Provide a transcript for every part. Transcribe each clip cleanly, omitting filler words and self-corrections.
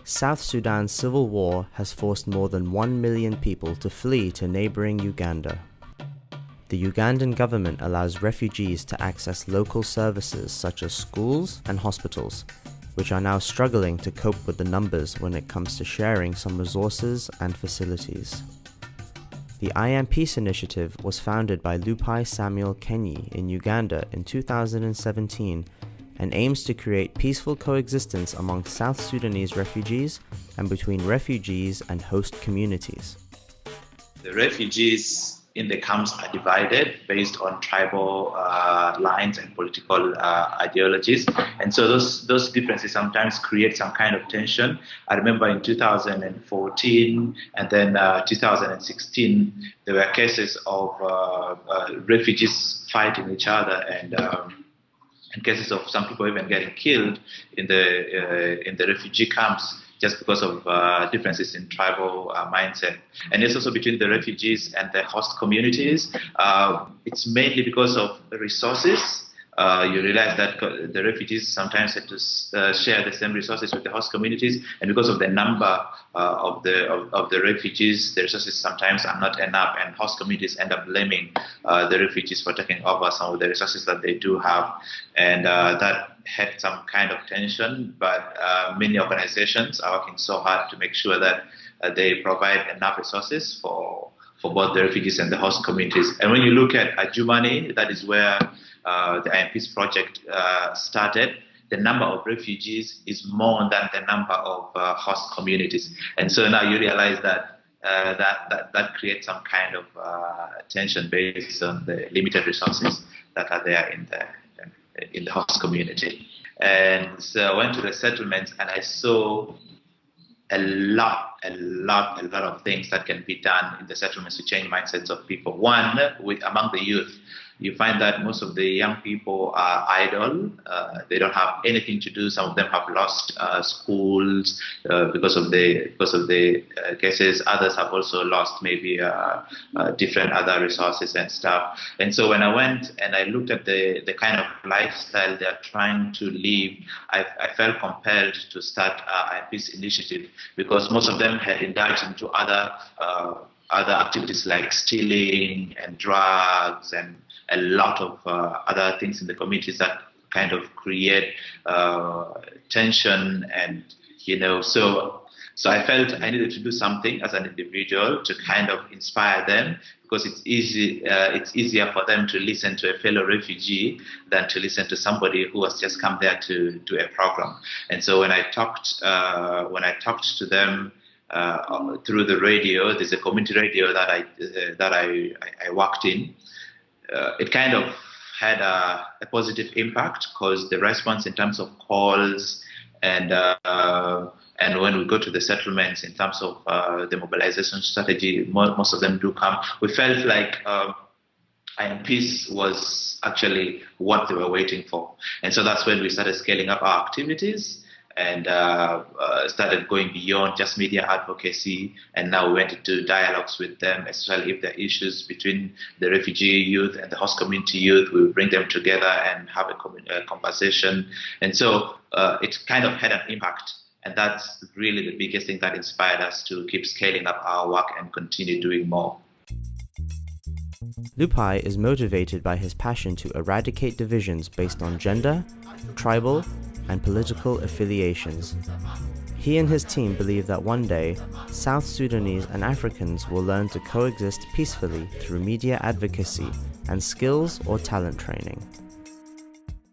South Sudan's civil war has forced more than 1 million people to flee to neighboring Uganda. The Ugandan government allows refugees to access local services such as schools and hospitals, which are now struggling to cope with the numbers when it comes to sharing some resources and facilities. The I Am Peace initiative was founded by Lupai Samuel Kenyi in Uganda in 2017 and aims to create peaceful coexistence among South Sudanese refugees and between refugees and host communities. The refugees in the camps are divided based on tribal lines and political ideologies. And so those differences sometimes create some kind of tension. I remember in 2014 and then 2016, there were cases of refugees fighting each other and cases of some people even getting killed in the refugee camps just because of differences in tribal mindset. And it's also between the refugees and the host communities. It's mainly because of resources. You realize that the refugees sometimes have to share the same resources with the host communities, and because of the number of the refugees, the resources sometimes are not enough, and host communities end up blaming the refugees for taking over some of the resources that they do have, and that had some kind of tension. But many organizations are working so hard to make sure that they provide enough resources for both the refugees and the host communities. And when you look at Germany, that is where the I Am Peace project started. The number of refugees is more than the number of host communities, and so now you realize that that creates some kind of tension based on the limited resources that are there in the host community. And so I went to the settlements and I saw a lot of things that can be done in the settlements to change mindsets of people. One, among the youth, you find that most of the young people are idle. They don't have anything to do. Some of them have lost schools because of the cases. Others have also lost maybe different other resources and stuff. And so when I went and I looked at the kind of lifestyle they're trying to live, I felt compelled to start a peace initiative, because most of them had indulged into other activities like stealing and drugs and a lot of other things in the communities that kind of create tension. And so I felt I needed to do something as an individual to kind of inspire them, because it's easier for them to listen to a fellow refugee than to listen to somebody who has just come there to do a program. And so when I talked to them through the radio, there's a community radio that I worked in. It kind of had a positive impact, because the response in terms of calls and when we go to the settlements in terms of the mobilization strategy, most of them do come. We felt like I Am Peace was actually what they were waiting for. And so that's when we started scaling up our activities and started going beyond just media advocacy. And now we went into dialogues with them, especially if there are issues between the refugee youth and the host community youth. We bring them together and have a conversation. And so it kind of had an impact. And that's really the biggest thing that inspired us to keep scaling up our work and continue doing more. Lupai is motivated by his passion to eradicate divisions based on gender, tribal, and political affiliations. He and his team believe that one day, South Sudanese and Africans will learn to coexist peacefully through media advocacy and skills or talent training.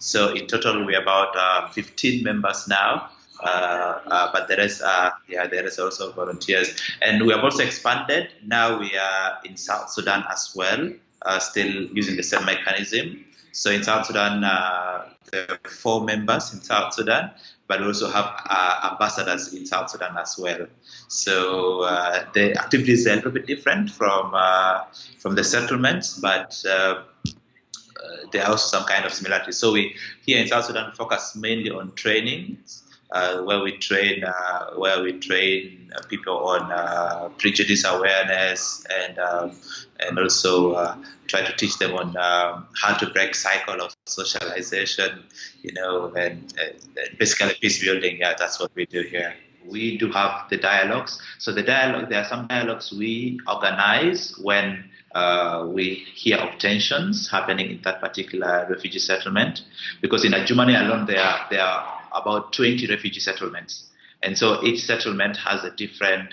So in total, we're about 15 members now. But there is also volunteers, and we have also expanded. Now we are in South Sudan as well, still using the same mechanism. So in South Sudan, there are 4 members in South Sudan, but we also have ambassadors in South Sudan as well. So the activities are a little bit different from the settlements, but there are also some kind of similarities. So we here in South Sudan focus mainly on training. Where we train people on prejudice awareness and also try to teach them on how to break cycle of socialization, and basically peace building. Yeah, that's what we do here. we do have the dialogues. So there are some dialogues we organize when we hear of tensions happening in that particular refugee settlement, because in Germany alone there are about 20 refugee settlements. And so each settlement has a different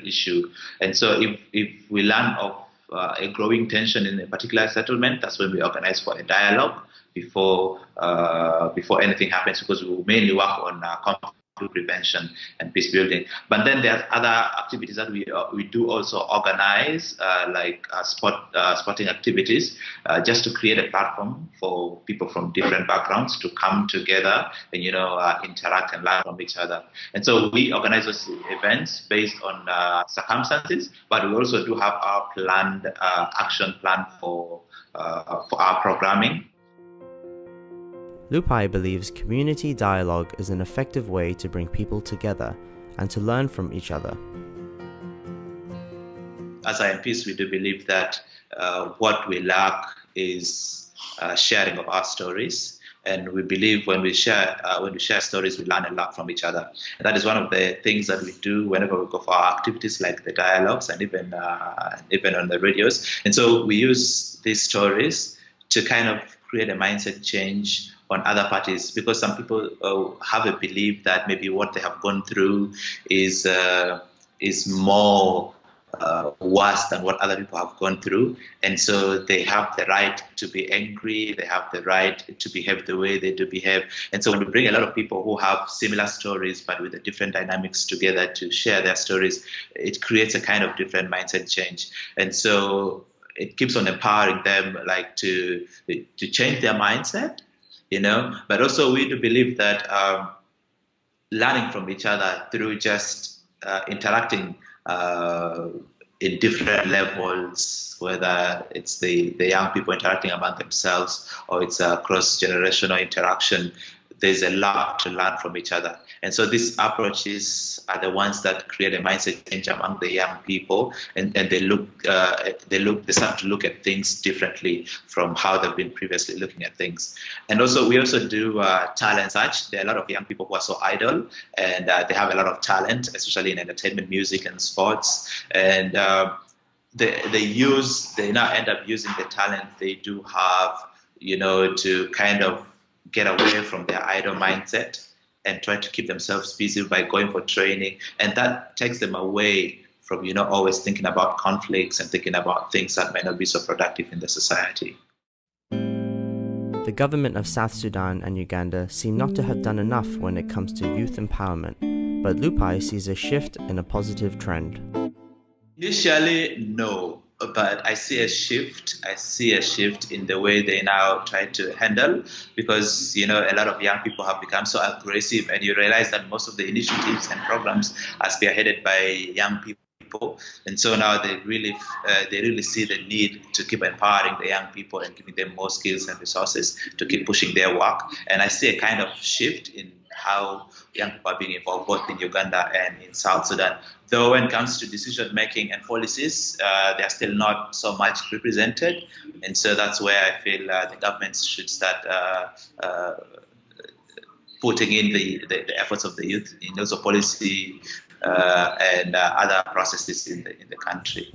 issue. And so if we learn of a growing tension in a particular settlement, that's when we organize for a dialogue before anything happens, because we will mainly work on conflict prevention and peace building. But then there's other activities that we do also organize, like sporting activities, just to create a platform for people from different backgrounds to come together and interact and learn from each other. And so we organize those events based on circumstances, but we also do have our planned action plan for our programming. Lupai believes community dialogue is an effective way to bring people together and to learn from each other. As IMPs, we do believe that what we lack is sharing of our stories, and we believe when we share stories, we learn a lot from each other. And that is one of the things that we do whenever we go for our activities, like the dialogues and even on the radios. And so we use these stories to kind of create a mindset change on other parties, because some people have a belief that maybe what they have gone through is more worse than what other people have gone through, and so they have the right to be angry, they have the right to behave the way they do behave. And so when we bring a lot of people who have similar stories but with the different dynamics together to share their stories, it creates a kind of different mindset change. And so it keeps on empowering them, like to change their mindset, but also we do believe that learning from each other through just interacting in different levels, whether it's the young people interacting among themselves or it's a cross-generational interaction, there's a lot to learn from each other. And so these approaches are the ones that create a mindset change among the young people, and they start to look at things differently from how they've been previously looking at things. And also we also do talent search. there are a lot of young people who are so idle, and they have a lot of talent, especially in entertainment, music, and sports. And they now end up using the talent they do have, to kind of get away from their idle mindset and try to keep themselves busy by going for training. And that takes them away from, always thinking about conflicts and thinking about things that might not be so productive in the society. The government of South Sudan and Uganda seem not to have done enough when it comes to youth empowerment, but Lupai sees a shift in a positive trend. Initially, no. But I see a shift. I see a shift in the way they now try to handle, because a lot of young people have become so aggressive, and you realize that most of the initiatives and programs are spearheaded by young people, and so now they really see the need to keep empowering the young people and giving them more skills and resources to keep pushing their work. And I see a kind of shift in how young people are being involved both in Uganda and in South Sudan. Though when it comes to decision making and policies, they are still not so much represented. And so that's where I feel the governments should start putting in the efforts of the youth in also policy and other processes in the country.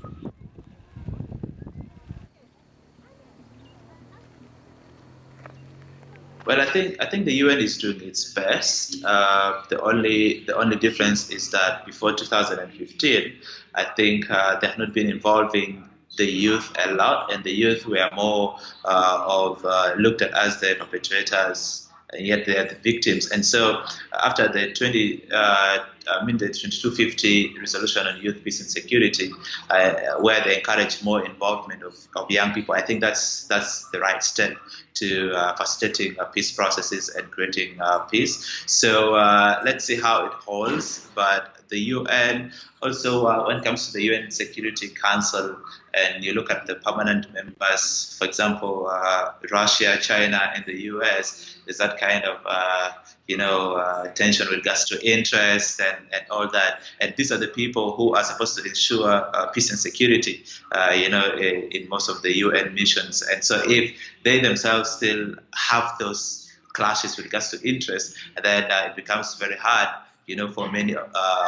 Well, I think the UN is doing its best. The only difference is that before 2015, I think they have not been involving the youth a lot, and the youth were more looked at as the perpetrators, and yet they are the victims. And so after the 2250 resolution on youth, peace and security, where they encourage more involvement of young people, I think that's the right step to facilitating peace processes and creating peace. So let's see how it holds. But the UN also, when it comes to the UN Security Council, and you look at the permanent members, for example, Russia, China, and the US, there's that kind of tension with regards to interest and all that. And these are the people who are supposed to ensure peace and security, in most of the UN missions. And so if they themselves still have those clashes with regards to interest, then it becomes very hard for many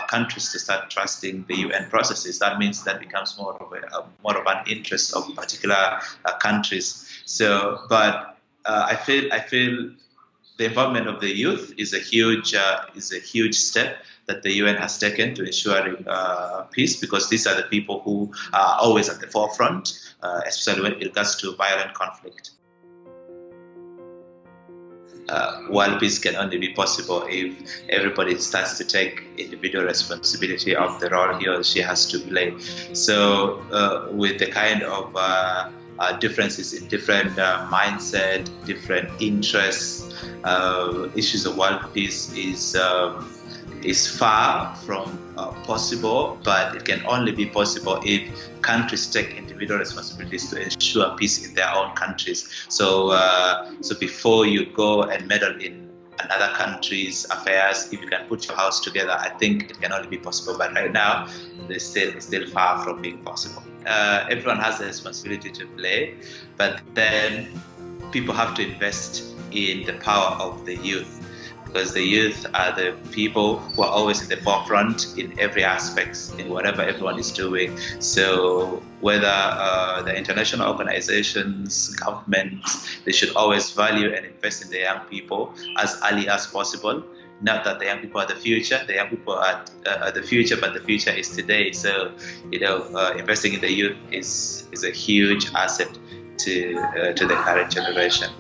countries to start trusting the UN processes. That means that becomes more of an interest of particular countries. So, but I feel the involvement of the youth is a huge step that the UN has taken to ensuring peace, because these are the people who are always at the forefront, especially when it comes to violent conflict. World peace can only be possible if everybody starts to take individual responsibility of the role he or she has to play. So with the kind of differences in different mindset, different interests, issues of world peace is far from possible, but it can only be possible if countries take individual responsibilities to ensure peace in their own countries. So before you go and meddle in another country's affairs, if you can put your house together, I think it can only be possible. But right now, it's still far from being possible. Everyone has a responsibility to play, but then people have to invest in the power of the youth, because the youth are the people who are always in the forefront in every aspect, in whatever everyone is doing. So whether the international organizations, governments, they should always value and invest in the young people as early as possible. Not that the young people are the future, the young people are the future, but the future is today. So, investing in the youth is a huge asset to the current generation.